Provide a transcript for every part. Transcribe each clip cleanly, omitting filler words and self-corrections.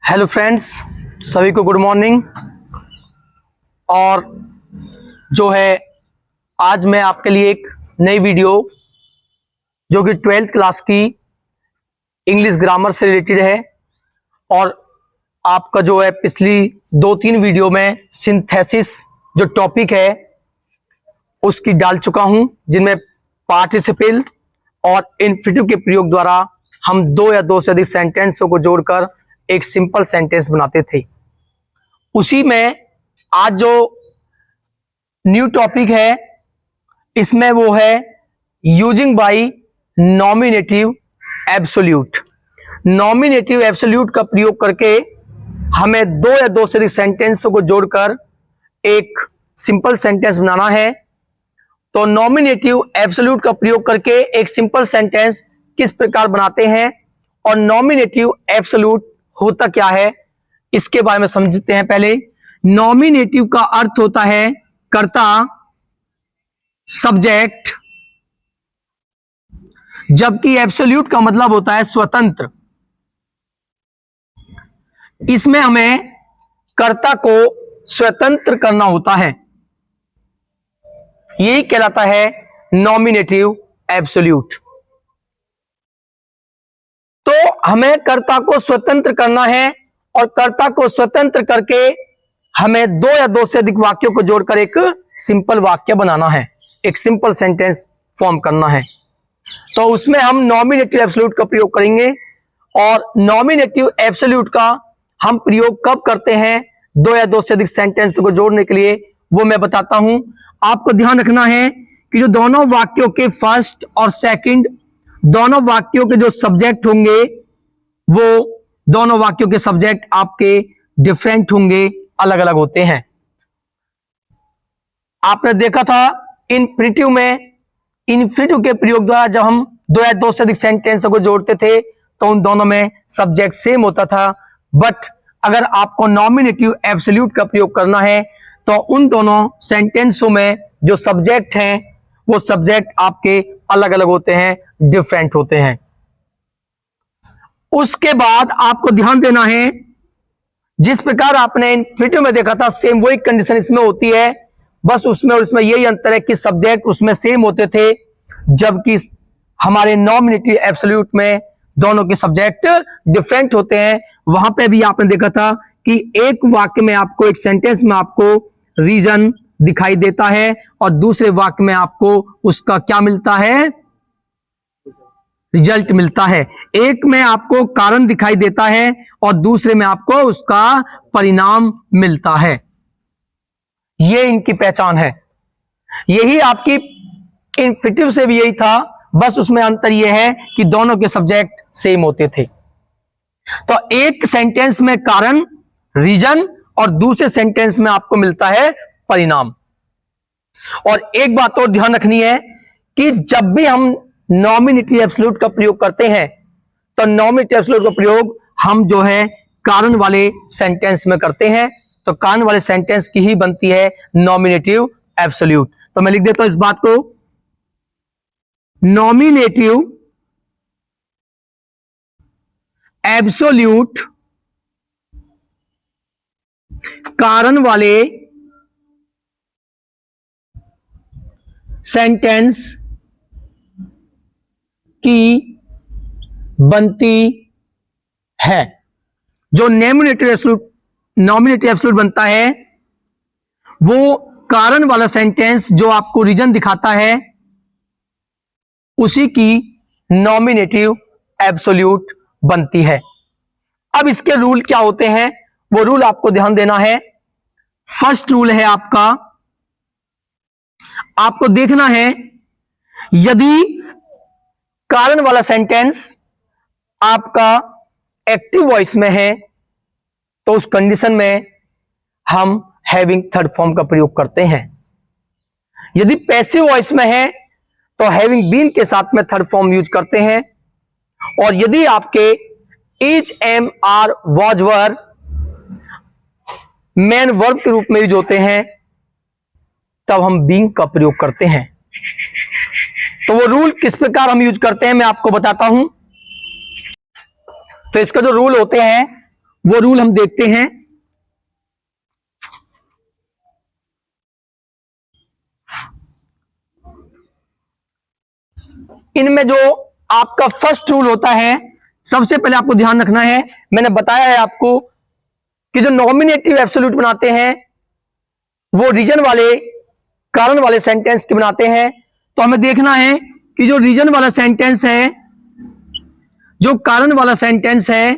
Hello friends, सभी को good morning. और जो है आज मैं आपके लिए एक नई वीडियो जो कि 12th क्लास की इंग्लिश ग्रामर से रिलेटेड है। और आपका जो है पिछली 2-3 वीडियो में सिंथेसिस जो टॉपिक है उसकी डाल चुका हूं, जिनमें पार्टिसिपल और इन्फिनेटिव के प्रयोग द्वारा हम 2 या 2 से अधिक सेंटेंसों को जोड़कर एक सिंपल सेंटेंस बनाते थे। उसी में आज जो न्यू टॉपिक है इसमें वो है using by nominative absolute. Nominative absolute का प्रयोग करके हमें 2 या 2 से अधिक सेंटेंसों को जोड़कर एक सिंपल सेंटेंस बनाना है। तो नॉमिनेटिव एब्सोल्यूट का प्रयोग करके एक सिंपल सेंटेंस किस प्रकार बनाते हैं और नॉमिनेटिव एब्सोल्यूट होता क्या है इसके बारे में समझते हैं। पहले नॉमिनेटिव का अर्थ होता है कर्ता, सब्जेक्ट, जबकि एब्सोल्यूट का मतलब होता है स्वतंत्र। इसमें हमें कर्ता को स्वतंत्र करना होता है, यही कहलाता है नॉमिनेटिव एब्सोल्यूट। तो हमें कर्ता को स्वतंत्र करना है और कर्ता को स्वतंत्र करके हमें 2 या 2 से अधिक वाक्यों को जोड़कर एक सिंपल वाक्य बनाना है, एक सिंपल सेंटेंस फॉर्म करना है। तो उसमें हम नॉमिनेटिव एब्सोल्यूट का प्रयोग करेंगे। और नॉमिनेटिव एब्सोल्यूट का हम प्रयोग कब करते हैं 2 या 2 से अधिक सेंटेंस को जोड़ने के लिए, वो मैं बताता हूं। आपको ध्यान रखना है कि जो दोनों वाक्यों के फर्स्ट और सेकंड दोनों वाक्यों के जो सब्जेक्ट होंगे वो दोनों वाक्यों के सब्जेक्ट आपके डिफरेंट होंगे, अलग अलग होते हैं। आपने देखा था इन्फिनेटिव में, इन्फिनेटिव के प्रयोग द्वारा जब हम 2 या 2 से अधिक सेंटेंस को जोड़ते थे तो उन दोनों में सब्जेक्ट सेम होता था। बट अगर आपको नॉमिनेटिव एब्सोल्यूट का प्रयोग करना है तो उन दोनों सेंटेंसों में जो सब्जेक्ट हैं वो सब्जेक्ट आपके अलग अलग होते हैं, डिफरेंट होते हैं। उसके बाद आपको ध्यान देना है, जिस प्रकार आपने इन्फिनेटिव में देखा था सेम वही कंडीशन इसमें होती है, बस उसमें और इसमें यही अंतर है कि सब्जेक्ट उसमें सेम होते थे, जबकि हमारे नॉमिनेटिव एब्सोल्यूट में दोनों के सब्जेक्ट डिफरेंट होते हैं। वहां पे भी आपने देखा था कि एक वाक्य में आपको, एक सेंटेंस में आपको रीजन दिखाई देता है और दूसरे वाक्य में आपको उसका क्या मिलता है, रिजल्ट मिलता है। एक में आपको कारण दिखाई देता है और दूसरे में आपको उसका परिणाम मिलता है। ये इनकी पहचान है। यही आपकी इन्फिनेटिव से भी यही था, बस उसमें अंतर यह है कि दोनों के सब्जेक्ट सेम होते थे। तो एक सेंटेंस में कारण, रीजन, और दूसरे सेंटेंस में आपको मिलता है परिणाम। और एक बात और ध्यान रखनी है कि जब भी हम नॉमिनेटिव एब्सोल्यूट का प्रयोग करते हैं तो नॉमिनेटिव एब्सोल्यूट का प्रयोग हम जो है कारण वाले सेंटेंस में करते हैं। तो कारण वाले सेंटेंस की ही बनती है नॉमिनेटिव एब्सोल्यूट। तो मैं लिख देता हूं इस बात को, नॉमिनेटिव एब्सोल्यूट कारण वाले सेंटेंस की बनती है। जो नॉमिनेटिव एब्सोल्यूट बनता है वो कारण वाला सेंटेंस जो आपको रीजन दिखाता है उसी की नॉमिनेटिव एब्सोल्यूट बनती है। अब इसके रूल क्या होते हैं वो रूल आपको ध्यान देना है। फर्स्ट रूल है आपको देखना है, यदि कारण वाला सेंटेंस आपका एक्टिव वॉइस में है तो उस कंडीशन में हम हैविंग थर्ड फॉर्म का प्रयोग करते हैं। यदि पैसिव वॉइस में है तो हैविंग बीन के साथ में थर्ड फॉर्म यूज करते हैं। और यदि आपके is, am, are, was, were main verb के रूप में यूज होते हैं तब हम बीइंग का प्रयोग करते हैं। तो वो रूल किस प्रकार हम यूज करते हैं मैं आपको बताता हूं। तो इसका जो रूल होते हैं वो रूल हम देखते हैं। इनमें जो आपका फर्स्ट रूल होता है, सबसे पहले आपको ध्यान रखना है, मैंने बताया है आपको कि जो नॉमिनेटिव एब्सोल्यूट बनाते हैं वो रीजन वाले, कारण वाले सेंटेंस के बनाते हैं। तो हमें देखना है कि जो रीजन वाला सेंटेंस है, जो कारण वाला सेंटेंस है,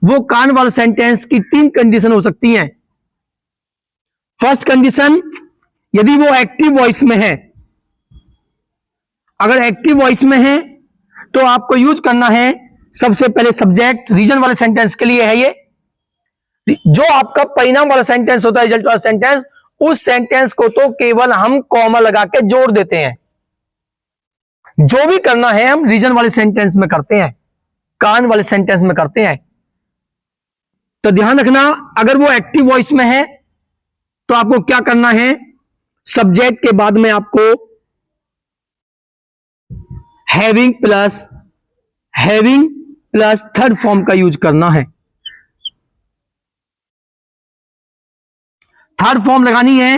वो कारण वाला सेंटेंस की 3 कंडीशन हो सकती हैं। फर्स्ट कंडीशन, यदि वो एक्टिव वॉइस में है। अगर एक्टिव वॉइस में है तो आपको यूज करना है सबसे पहले सब्जेक्ट। रीजन वाले सेंटेंस के लिए है ये। जो आपका परिणाम वाला सेंटेंस होता है, रिजल्ट वाला सेंटेंस, उस सेंटेंस को तो केवल हम कॉमा लगा के जोड़ देते हैं। जो भी करना है हम रीजन वाले सेंटेंस में करते हैं, कारण वाले सेंटेंस में करते हैं। तो ध्यान रखना, अगर वो एक्टिव वॉइस में है तो आपको क्या करना है, सब्जेक्ट के बाद में आपको हैविंग प्लस थर्ड फॉर्म का यूज करना है। थर्ड फॉर्म लगानी है।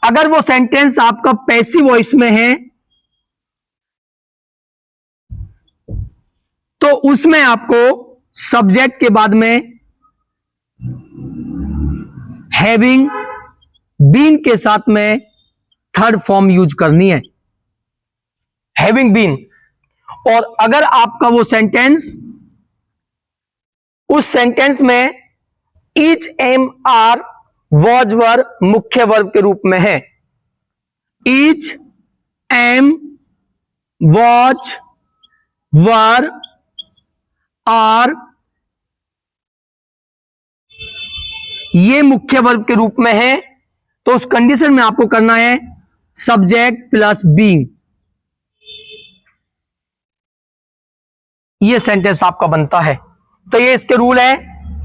अगर वो सेंटेंस आपका पैसिव वॉइस में है तो उसमें आपको सब्जेक्ट के बाद में हैविंग बीन के साथ में थर्ड फॉर्म यूज करनी है, हैविंग बीन। और अगर आपका वो सेंटेंस, उस सेंटेंस में is, am, are, was, were मुख्य वर्ब के रूप में है, is, am, was, were, are, ये मुख्य वर्ब के रूप में है, तो उस कंडीशन में आपको करना है सब्जेक्ट प्लस बीइंग। ये सेंटेंस आपका बनता है। तो ये इसके रूल है,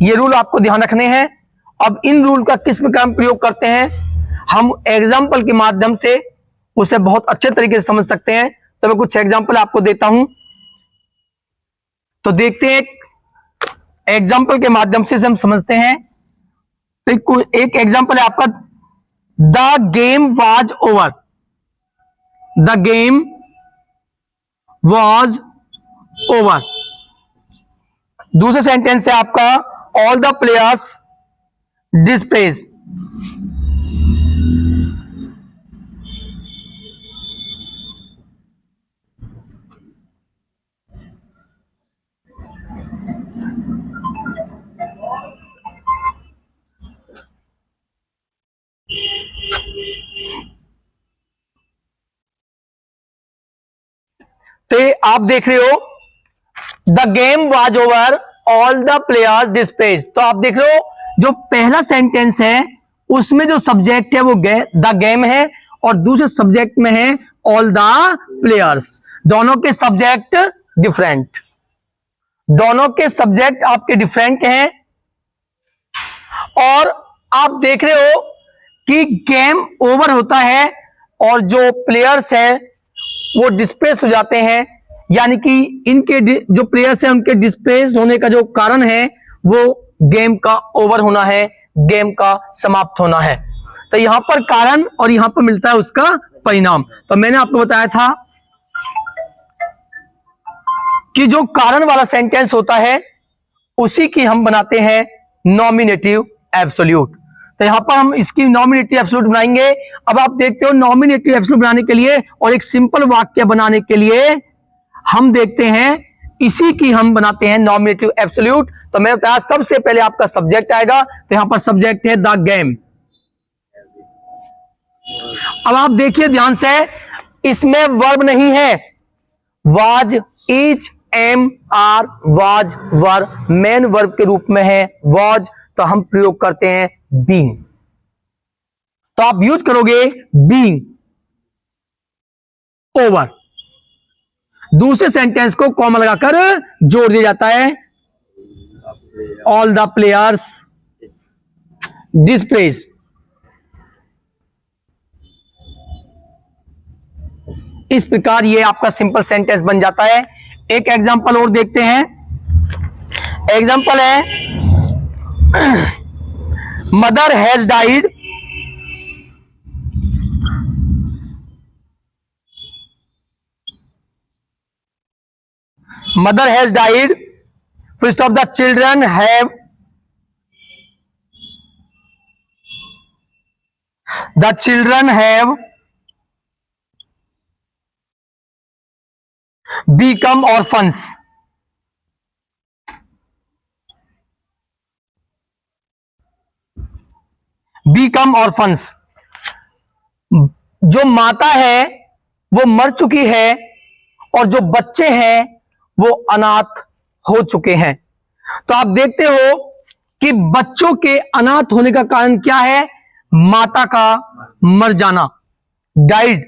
ये रूल आपको ध्यान रखने हैं। अब इन रूल का किस प्रकार हम प्रयोग करते हैं, हम एग्जाम्पल के माध्यम से उसे बहुत अच्छे तरीके से समझ सकते हैं। तो मैं कुछ एग्जाम्पल आपको देता हूं, तो देखते हैं, एग्जाम्पल के माध्यम से हम समझते हैं। एक एग्जाम्पल है आपका, the game was over. The game was over. दूसरा सेंटेंस है आपका, ऑल द प्लेयर्स डिस्प्लेस। तो आप देख रहे हो, the game was over, all the players displace. तो आप देख रहे हो, जो पहला सेंटेंस है उसमें जो सब्जेक्ट है वो द गेम है, और दूसरे सब्जेक्ट में है ऑल द प्लेयर्स। दोनों के सब्जेक्ट डिफरेंट, दोनों के सब्जेक्ट आपके डिफरेंट हैं। और आप देख रहे हो कि गेम ओवर होता है और जो प्लेयर्स हैं वो डिस्प्लेस हो जाते हैं, यानी कि इनके जो प्लेयर्स हैं उनके डिस्प्लेस होने का जो कारण है वो गेम का ओवर होना है, गेम का समाप्त होना है। तो यहां पर कारण और यहां पर मिलता है उसका परिणाम। तो मैंने आपको बताया था कि जो कारण वाला सेंटेंस होता है उसी की हम बनाते हैं नॉमिनेटिव एब्सोल्यूट। तो यहां पर हम इसकी नॉमिनेटिव एब्सोल्यूट बनाएंगे। अब आप देखते हो, नॉमिनेटिव एब्सोल्यूट बनाने के लिए और एक सिंपल वाक्य बनाने के लिए हम देखते हैं, इसी की हम बनाते हैं नॉमिनेटिव एब्सोल्यूट। तो मैं बताया सबसे पहले आपका सब्जेक्ट आएगा, तो यहां पर सब्जेक्ट है द गेम। अब आप देखिए ध्यान से, इसमें वर्ब नहीं है, was, is, am, are, was, were main verb के रूप में है वाज, तो हम प्रयोग करते हैं बीइंग। तो आप यूज करोगे बीइंग ओवर। दूसरे सेंटेंस को कॉमा लगाकर जोड़ दिया जाता है, ऑल द प्लेयर्स डिस्प्लेस। इस प्रकार ये आपका सिंपल सेंटेंस बन जाता है। एक एग्जांपल और देखते हैं। एग्जाम्पल है mother has died, mother has died, full stop, the children have become orphans, become orphans। जो माता है वो मर चुकी है और जो बच्चे हैं वो अनाथ हो चुके हैं। तो आप देखते हो कि बच्चों के अनाथ होने का कारण क्या है? माता का मर जाना, डाइड।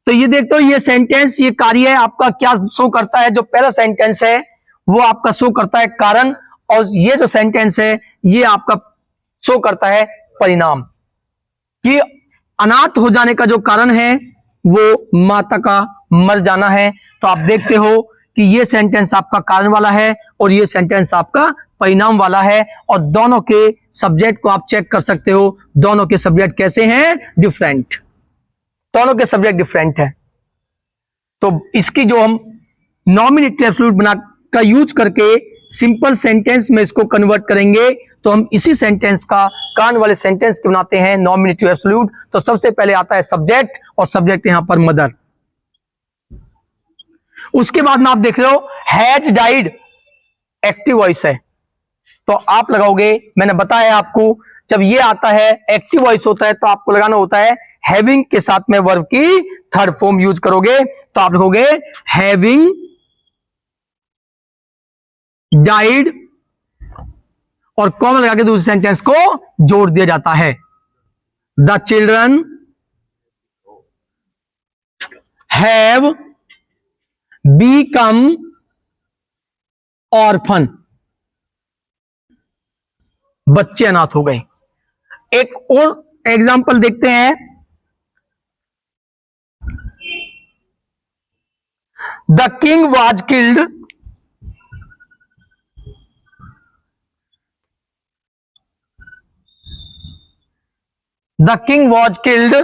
तो ये देखते हो, ये सेंटेंस, ये कार्य आपका क्या शो करता है? जो पहला सेंटेंस है वो आपका शो करता है कारण, और ये जो सेंटेंस है ये आपका शो करता है परिणाम। कि अनाथ हो जाने का जो कारण है वो माता का मर जाना है। तो आप देखते हो कि ये सेंटेंस आपका कारण वाला है और ये सेंटेंस आपका परिणाम वाला है, और दोनों के सब्जेक्ट को आप चेक कर सकते हो। दोनों के सब्जेक्ट कैसे हैं? डिफरेंट। दोनों के सब्जेक्ट डिफरेंट है। तो इसकी जो हम नॉमिनेटिव एब्सोल्यूट बना का यूज करके सिंपल सेंटेंस में इसको कन्वर्ट करेंगे, तो हम इसी सेंटेंस का कारण वाले सेंटेंस के बनाते हैं नॉमिनेटिव एब्सोल्यूट। तो सबसे पहले आता है सब्जेक्ट, और सब्जेक्ट यहां पर मदर। उसके बाद में आप देख रहे हो हैज डाइड, एक्टिव वॉइस है, तो आप लगाओगे, मैंने बताया आपको, जब ये आता है एक्टिव वॉइस होता है तो आपको लगाना होता है हैविंग के साथ में वर्ब की थर्ड फॉर्म यूज करोगे। तो आप लिखोगे हैविंग डाइड, और कॉमा लगा के दूसरे सेंटेंस को जोड़ दिया जाता है। The children have become orphan, बच्चे अनाथ हो गए। एक और एग्जाम्पल देखते हैं। The king was killed, the king was killed,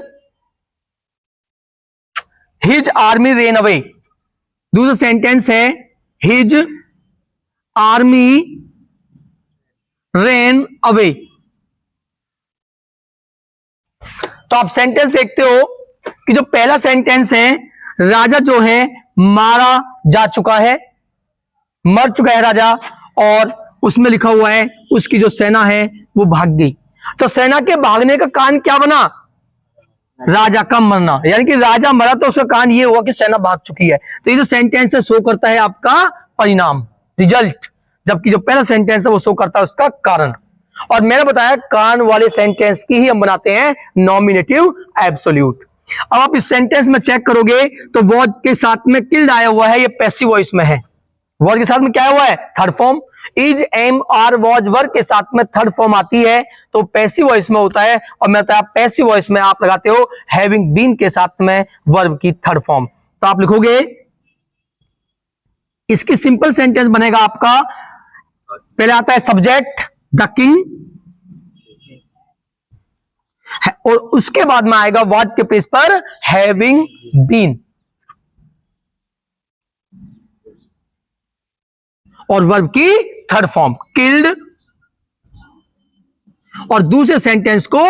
his army ran away. दूसरा सेंटेंस है हिज आर्मी रेन अवे। तो आप सेंटेंस देखते हो कि जो पहला सेंटेंस है, राजा जो है मारा जा चुका है, मर चुका है राजा, और उसमें लिखा हुआ है उसकी जो सेना है वो भाग गई। तो सेना के भागने का कारण क्या बना? राजा का मरना, यानी कि राजा मरा तो उसका कारण ये हुआ कि सेना भाग चुकी है। तो ये जो सेंटेंस है शो करता है आपका परिणाम, रिजल्ट, जबकि जो पहला सेंटेंस है वो शो करता है उसका कारण। और मैंने बताया कारण वाले सेंटेंस की ही हम बनाते हैं नॉमिनेटिव एब्सोल्यूट। अब आप इस सेंटेंस में चेक करोगे तो वॉज के साथ में किल्ड आया हुआ है, ये पैसिव वॉइस में है। वॉज के साथ में क्या हुआ है? Third form. Is, am, are, was, verb के साथ में थर्ड फॉर्म आती है तो पैसिव वॉइस में होता है। और मैं बताया पैसिव वॉइस में आप लगाते हो हैविंग बीन के साथ में वर्ब की थर्ड फॉर्म। तो आप लिखोगे, इसकी सिंपल सेंटेंस बनेगा आपका, पहले आता है सब्जेक्ट द किंग, और उसके बाद में आएगा वॉज के प्लेस पर हैविंग बीन, और वर्ब की थर्ड फॉर्म किल्ड, और दूसरे सेंटेंस को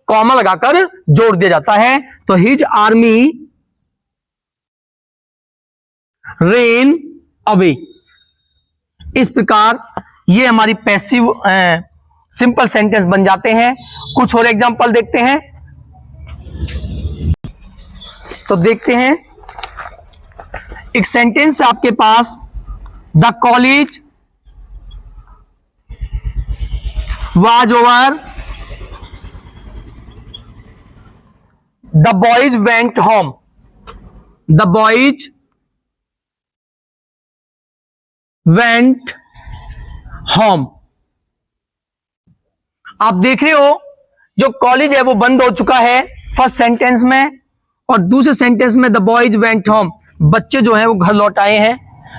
कॉमा लगाकर जोड़ दिया जाता है। तो हिज आर्मी रेन अवे। इस प्रकार ये हमारी पैसिव सिंपल सेंटेंस बन जाते हैं। कुछ और एग्जांपल देखते हैं। तो देखते हैं, एक सेंटेंस आपके पास, the college was over, the boys went home, the boys went home। आप देख रहे हो जो कॉलेज है वो बंद हो चुका है फर्स्ट सेंटेंस में, और दूसरे सेंटेंस में द बॉयज वेंट होम, बच्चे जो है वो घर लौट आए हैं।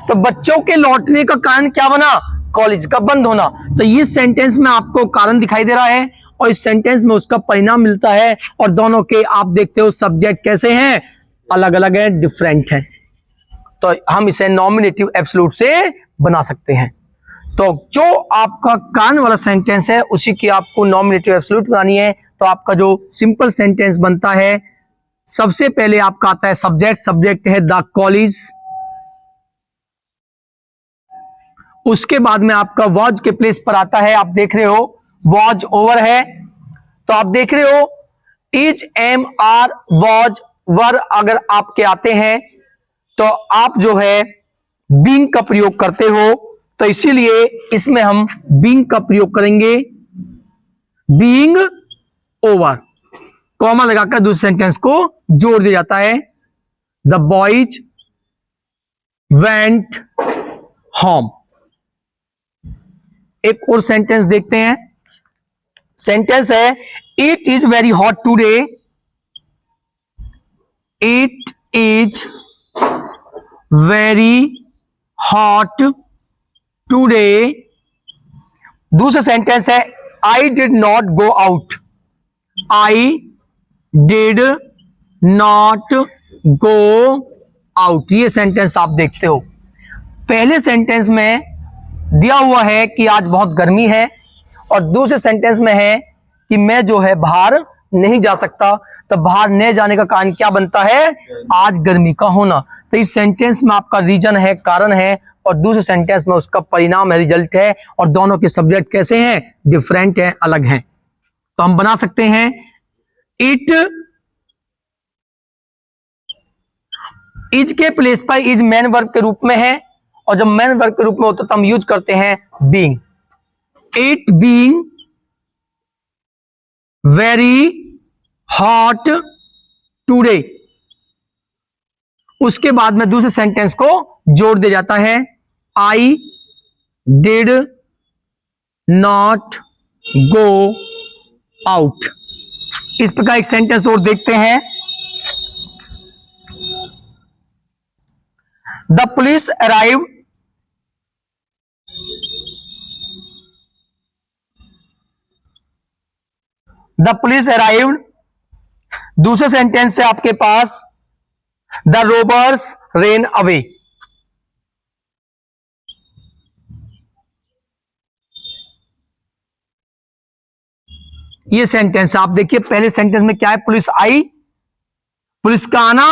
तो बच्चों के लौटने का कारण क्या बना? कॉलेज का बंद होना। तो ये सेंटेंस में आपको कारण दिखाई दे रहा है और इस सेंटेंस में उसका परिणाम मिलता है और दोनों के आप देखते हो सब्जेक्ट कैसे हैं, अलग अलग है, डिफरेंट है। तो हम इसे नॉमिनेटिव एब्सोल्यूट से बना सकते हैं। तो जो आपका कारण वाला सेंटेंस है उसी की आपको नॉमिनेटिव एब्सोल्यूट बनानी है। तो आपका जो सिंपल सेंटेंस बनता है, सबसे पहले आपका आता है सब्जेक्ट, सब्जेक्ट है द कॉलेज। उसके बाद में आपका वॉज के प्लेस पर आता है, आप देख रहे हो वॉज ओवर है, तो आप देख रहे हो इज, एम, आर, वॉज, वर अगर आपके आते हैं तो आप जो है बीइंग का प्रयोग करते हो। तो इसीलिए इसमें हम बीइंग का प्रयोग करेंगे, बीइंग ओवर, कॉमा लगाकर दूसरे सेंटेंस को जोड़ दिया जाता है। The boys went home. एक और सेंटेंस देखते हैं। सेंटेंस है it is very hot today. It is very hot today. दूसरा सेंटेंस है I did not go out. I did not go out. ये सेंटेंस आप देखते हो। पहले सेंटेंस में दिया हुआ है कि आज बहुत गर्मी है और दूसरे सेंटेंस में है कि मैं जो है बाहर नहीं जा सकता। तो बाहर नहीं जाने का कारण क्या बनता है, आज गर्मी का होना। तो इस सेंटेंस में आपका रीजन है, कारण है, और दूसरे सेंटेंस में उसका परिणाम है, रिजल्ट है, और दोनों के सब्जेक्ट कैसे हैं, डिफरेंट है, अलग हैं। तो हम बना सकते हैं इट इज के प्लेस पर इज मैन वर्ब के रूप में है, और जब मैन वर्ब के रूप में होता तो हम यूज करते हैं being. It being very hot today. उसके बाद में दूसरे सेंटेंस को जोड़ दिया जाता है, I did not go out. इस प्रकार एक सेंटेंस और देखते हैं। द पुलिस अराइव्ड दूसरे सेंटेंस से आपके पास द रोबर्स रेन अवे। ये सेंटेंस आप देखिए, पहले सेंटेंस में क्या है, पुलिस आई, पुलिस का आना,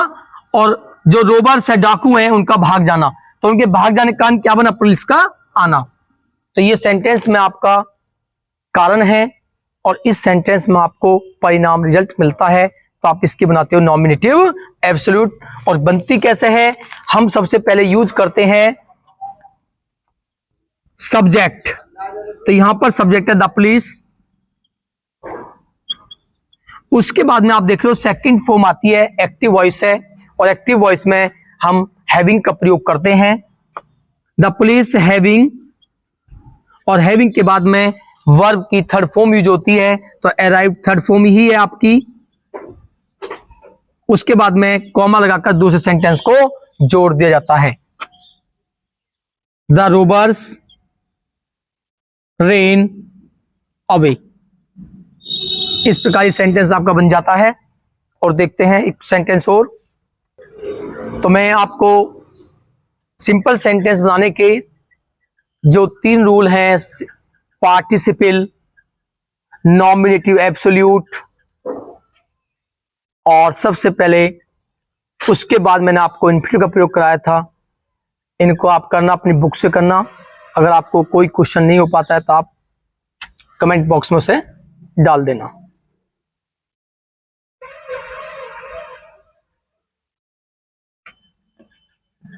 और जो रोबर्स है, डाकू हैं, उनका भाग जाना। तो उनके भाग जाने का कारण क्या बना, पुलिस का आना। तो ये सेंटेंस में आपका कारण है और इस सेंटेंस में आपको परिणाम, रिजल्ट मिलता है। तो आप इसकी बनाते हो नॉमिनेटिव एब्सोल्यूट। और बनती कैसे है, हम सबसे पहले यूज करते हैं सब्जेक्ट। तो यहां पर सब्जेक्ट है द पुलिस। उसके बाद में आप देख रहे हो सेकंड फॉर्म आती है, एक्टिव वॉइस है, और एक्टिव वॉइस में हम हैविंग का प्रयोग करते हैं। द पुलिस हैविंग, और हैविंग के बाद में वर्ब की थर्ड फॉर्म यूज होती है, तो अराइव थर्ड फॉर्म ही है आपकी। उसके बाद में कॉमा लगाकर दूसरे सेंटेंस को जोड़ दिया जाता है, द रोबर्स रेन अवे। इस प्रकार ये सेंटेंस आपका बन जाता है। और देखते हैं एक सेंटेंस और। तो मैं आपको सिंपल सेंटेंस बनाने के जो 3 रूल हैं, पार्टिसिपल, नॉमिनेटिव एब्सोल्यूट, और सबसे पहले उसके बाद मैंने आपको इन्फिनेटिव का प्रयोग कराया था, इनको आप करना अपनी बुक से करना। अगर आपको कोई क्वेश्चन नहीं हो पाता है तो आप कमेंट बॉक्स में उसे डाल देना।